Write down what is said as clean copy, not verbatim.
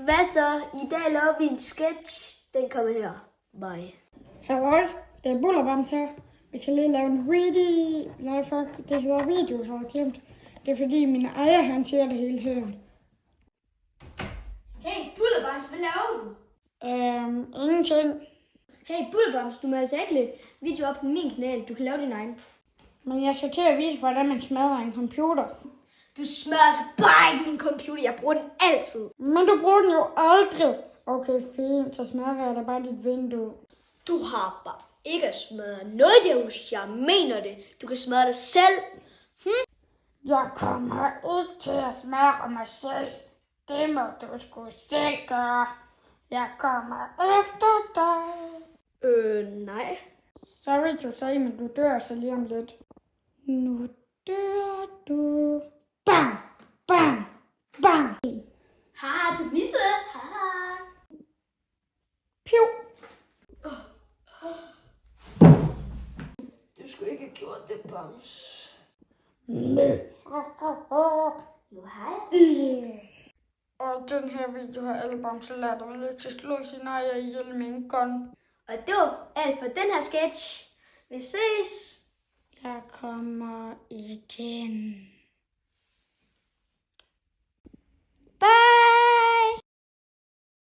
Hvad så? I dag laver vi en sketch. Den kommer her. Bye. Halløj, det er Bullerbams her. Vi skal lige lave en video. Nej, fuck, det hedder video, har jeg glemt. Det er fordi min ejer, han siger det hele tiden. Hey, Bullerbams, hvad laver du? Ingenting. Hey, Bullerbams, du må altså ikke lægge video op på min kanal. Du kan lave din egen. Men jeg skal til at vise, hvordan man smadrer en computer. Du smadrer altså bare ikke min computer. Jeg bruger den altid. Men du bruger den jo aldrig. Okay, fint. Så smadrer jeg da bare dit vindue. Du har bare ikke smadret noget i det hus. Jeg mener det. Du kan smadre dig selv. Jeg kommer ikke til at smadre mig selv. Det må du sgu selv gøre. Jeg kommer efter dig. Nej. Sorry to say, men du dør så lige om lidt. Nu dør du. Bang! Bang! Bang! Haha, du missede. Haha. Piu! Du skulle ikke have gjort det, Bams. Mø. Nu hej. Og den her video har alle bamser lært at lidt til at slå sin ejer ihjel med en gun. Og det var alt for den her sketch. Vi ses. Jeg kommer igen.